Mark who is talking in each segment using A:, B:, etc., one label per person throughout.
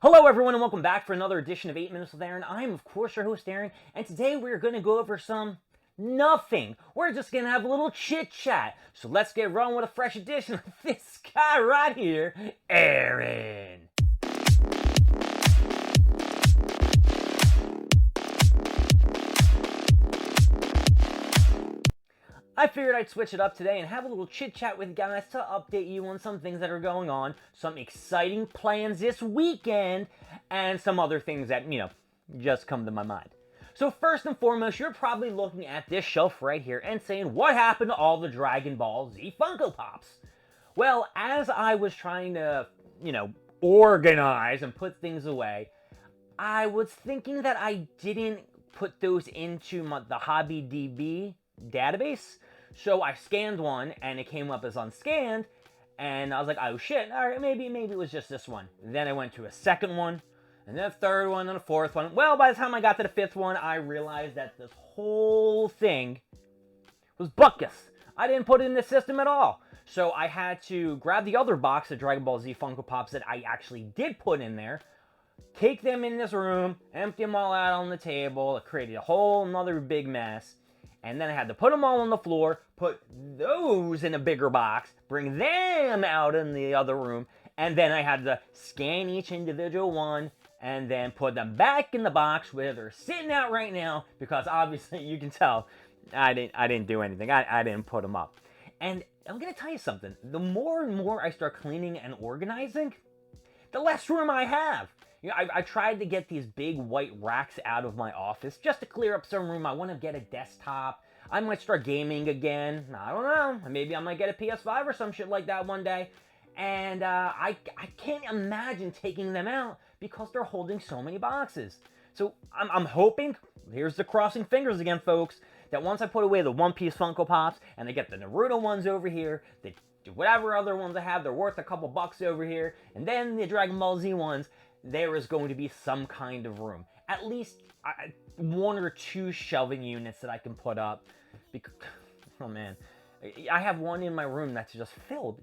A: Hello everyone and welcome back for another edition of 8 Minutes with Aaron. I'm of course your host Aaron, and today we're going to go over some nothing. We're just going to have a little chit chat. So let's get rolling with a fresh edition of this guy right here, Aaron. I figured I'd switch it up today and have a little chit chat with you guys to update you on some things that are going on, some exciting plans this weekend, and some other things that, just come to my mind. So first and foremost, you're probably looking at this shelf right here and saying, what happened to all the Dragon Ball Z Funko Pops? Well, as I was trying to, organize and put things away, I was thinking that I didn't put those into the HobbyDB database. So I scanned one and it came up as unscanned, and I was like, oh shit, all right, maybe it was just this one. Then I went to a second one, and then a third one, and a fourth one. Well, by the time I got to the fifth one, I realized that this whole thing was butkus. I didn't put it in the system at all. So I had to grab the other box of Dragon Ball Z Funko Pops that I actually did put in there, take them in this room, empty them all out on the table. It created a whole another big mess. And then I had to put them all on the floor, put those in a bigger box, bring them out in the other room, and then I had to scan each individual one and then put them back in the box where they're sitting out right now, because obviously you can tell I didn't do anything. I didn't put them up. And I'm going to tell you something. The more and more I start cleaning and organizing, the less room I have. I tried to get these big white racks out of my office just to clear up some room. I want to get a desktop. I might start gaming again. I don't know. Maybe I might get a PS5 or some shit like that one day. And I can't imagine taking them out because they're holding so many boxes. So I'm hoping, here's the crossing fingers again, folks, that once I put away the One Piece Funko Pops and I get the Naruto ones over here, the whatever other ones I have, they're worth a couple bucks over here, and then the Dragon Ball Z ones, there is going to be some kind of room. At least one or two shelving units that I can put up. Because, oh man, I have one in my room that's just filled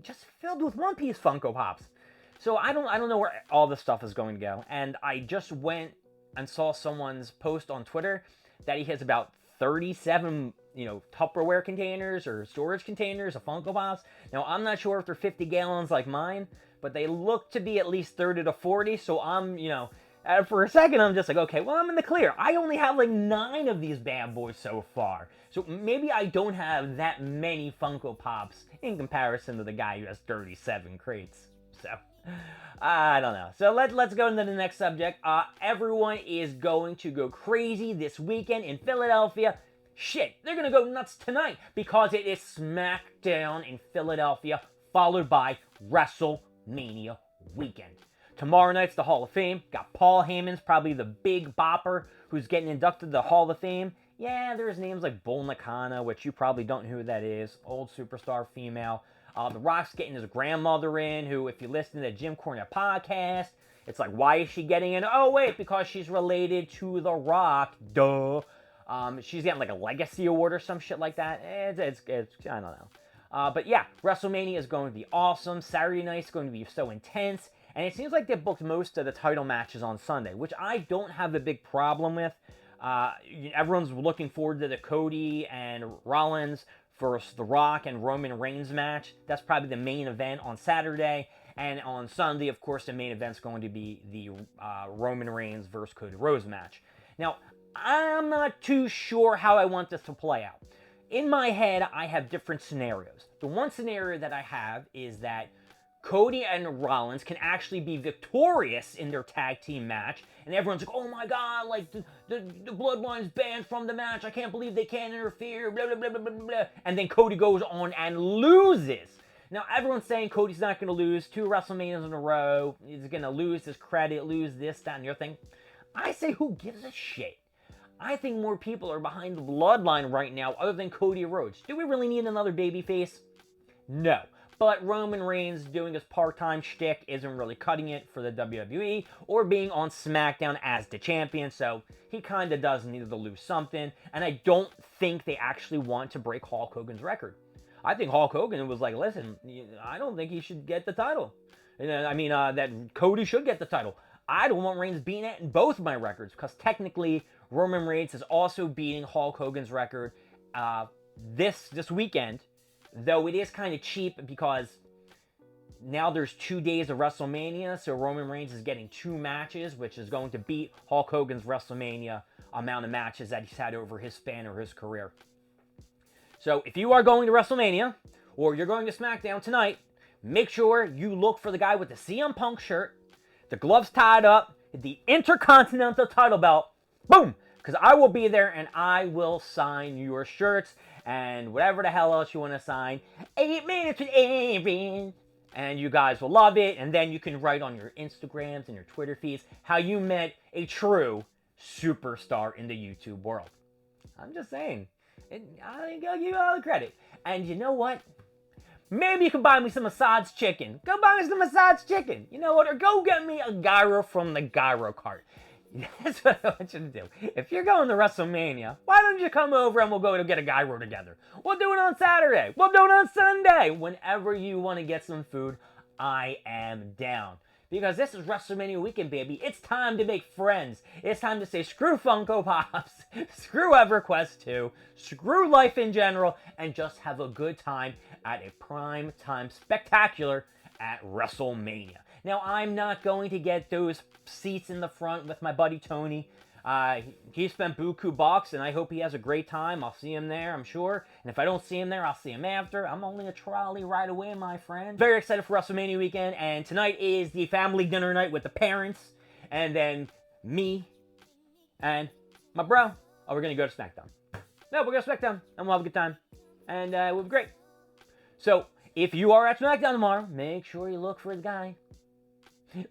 A: with One Piece Funko Pops. So I don't know where all this stuff is going to go. And I just went and saw someone's post on Twitter that he has about 37, Tupperware containers or storage containers of Funko Pops. Now, I'm not sure if they're 50 gallons like mine, but they look to be at least 30 to 40, so I'm, for a second, I'm just like, okay, well, I'm in the clear. I only have like 9 of these bad boys so far. So maybe I don't have that many Funko Pops in comparison to the guy who has 37 crates. So, I don't know. So let's go into the next subject. Everyone is going to go crazy this weekend in Philadelphia. Shit, they're going to go nuts tonight because it is SmackDown in Philadelphia, followed by WrestleMania weekend. Tomorrow night's the Hall of Fame. Got Paul Heyman's probably the big bopper who's getting inducted to the Hall of Fame. Yeah, there's names like Bull Nakano, which you probably don't know who that is. Old superstar female. The Rock's getting his grandmother in, who, if you listen to the Jim Cornette podcast, it's like, why is she getting in? Oh, wait, because she's related to The Rock. Duh. She's getting like a legacy award or some shit like that. It's I don't know. But yeah, WrestleMania is going to be awesome. Saturday night's going to be so intense. And it seems like they booked most of the title matches on Sunday, which I don't have a big problem with. Everyone's looking forward to the Cody and Rollins versus The Rock and Roman Reigns match. That's probably the main event on Saturday. And on Sunday, of course, the main event's going to be the Roman Reigns versus Cody Rhodes match. Now, I'm not too sure how I want this to play out. In my head, I have different scenarios. The one scenario that I have is that Cody and Rollins can actually be victorious in their tag team match, and everyone's like, oh my god, like, the Bloodline's banned from the match, I can't believe they can't interfere, blah, blah, blah, blah, blah, blah. And then Cody goes on and loses. Now, everyone's saying Cody's not going to lose 2 WrestleManias in a row, he's going to lose his credit, lose this, that, and the other thing. I say, who gives a shit? I think more people are behind the Bloodline right now other than Cody Rhodes. Do we really need another babyface? No. But Roman Reigns doing his part-time shtick isn't really cutting it for the WWE or being on SmackDown as the champion, so he kind of does need to lose something, and I don't think they actually want to break Hulk Hogan's record. I think Hulk Hogan was like, listen, I don't think he should get the title. I mean, that Cody should get the title. I don't want Reigns beating it in both of my records, because technically Roman Reigns is also beating Hulk Hogan's record this weekend, though it is kind of cheap because now there's 2 days of WrestleMania, so Roman Reigns is getting 2 matches, which is going to beat Hulk Hogan's WrestleMania amount of matches that he's had over his span of his career. So if you are going to WrestleMania, or you're going to SmackDown tonight, make sure you look for the guy with the CM Punk shirt, the gloves tied up, the Intercontinental title belt, boom! Because I will be there and I will sign your shirts and whatever the hell else you want to sign. 8 minutes with Aaron. And you guys will love it. And then you can write on your Instagrams and your Twitter feeds how you met a true superstar in the YouTube world. I'm just saying. I'll give you all the credit. And you know what? Maybe you can buy me some massage chicken. Go buy me some massage chicken. You know what? Or go get me a gyro from the gyro cart. That's what I want you to do. If you're going to WrestleMania, why don't you come over and we'll go to get a gyro together? We'll do it on Saturday. We'll do it on Sunday. Whenever you want to get some food, I am down. Because this is WrestleMania weekend, baby. It's time to make friends. It's time to say screw Funko Pops, screw EverQuest 2, screw life in general, and just have a good time at a prime time spectacular at WrestleMania. Now, I'm not going to get those seats in the front with my buddy Tony. He spent buku bucks, and I hope he has a great time. I'll see him there, I'm sure. And if I don't see him there, I'll see him after. I'm only a trolley ride away, my friend. Very excited for WrestleMania weekend, and tonight is the family dinner night with the parents, and then me and my bro. Oh, we're going to go to SmackDown. No, we're going to SmackDown, and we'll have a good time, and we'll be great. So, if you are at SmackDown tomorrow, make sure you look for the guy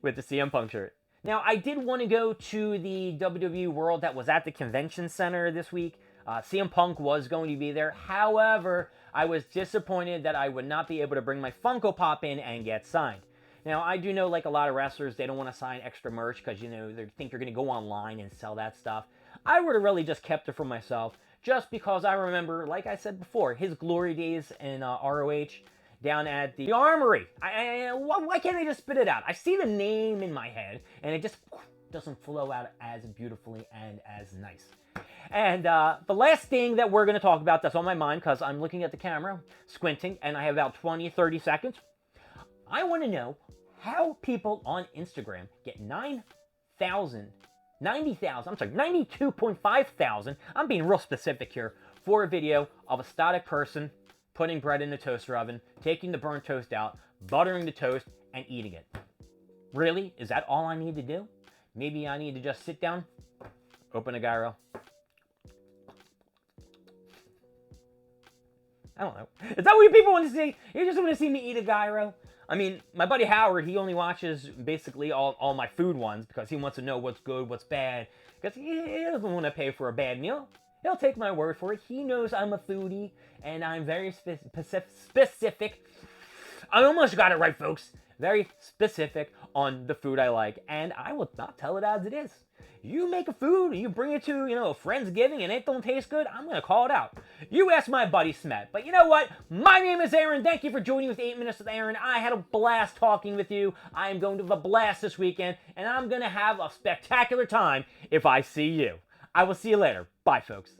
A: with the CM Punk shirt. Now, I did want to go to the WWE World that was at the Convention Center this week. CM Punk was going to be there. However, I was disappointed that I would not be able to bring my Funko Pop in and get signed. Now, I do know, like a lot of wrestlers, they don't want to sign extra merch because, you know, they think you're going to go online and sell that stuff. I would have really just kept it for myself just because I remember, like I said before, his glory days in ROH. Down at the Armory. Why can't I just spit it out? I see the name in my head, and it just doesn't flow out as beautifully and as nice. And the last thing that we're going to talk about that's on my mind, because I'm looking at the camera, squinting, and I have about 20, 30 seconds. I want to know how people on Instagram get 92.5 thousand, I'm being real specific here, for a video of a static person putting bread in the toaster oven, taking the burnt toast out, buttering the toast, and eating it. Really? Is that all I need to do? Maybe I need to just sit down, open a gyro. I don't know. Is that what people want to see? You just want to see me eat a gyro? I mean, my buddy Howard, he only watches basically all my food ones because he wants to know what's good, what's bad. Because he doesn't want to pay for a bad meal. He'll take my word for it. He knows I'm a foodie, and I'm very specific. I almost got it right, folks. Very specific on the food I like, and I will not tell it as it is. You make a food, and you bring it to, a Friendsgiving, and it don't taste good, I'm going to call it out. You ask my buddy Smet. But you know what? My name is Aaron. Thank you for joining with 8 Minutes with Aaron. I had a blast talking with you. I am going to have a blast this weekend, and I'm going to have a spectacular time if I see you. I will see you later. Bye, folks.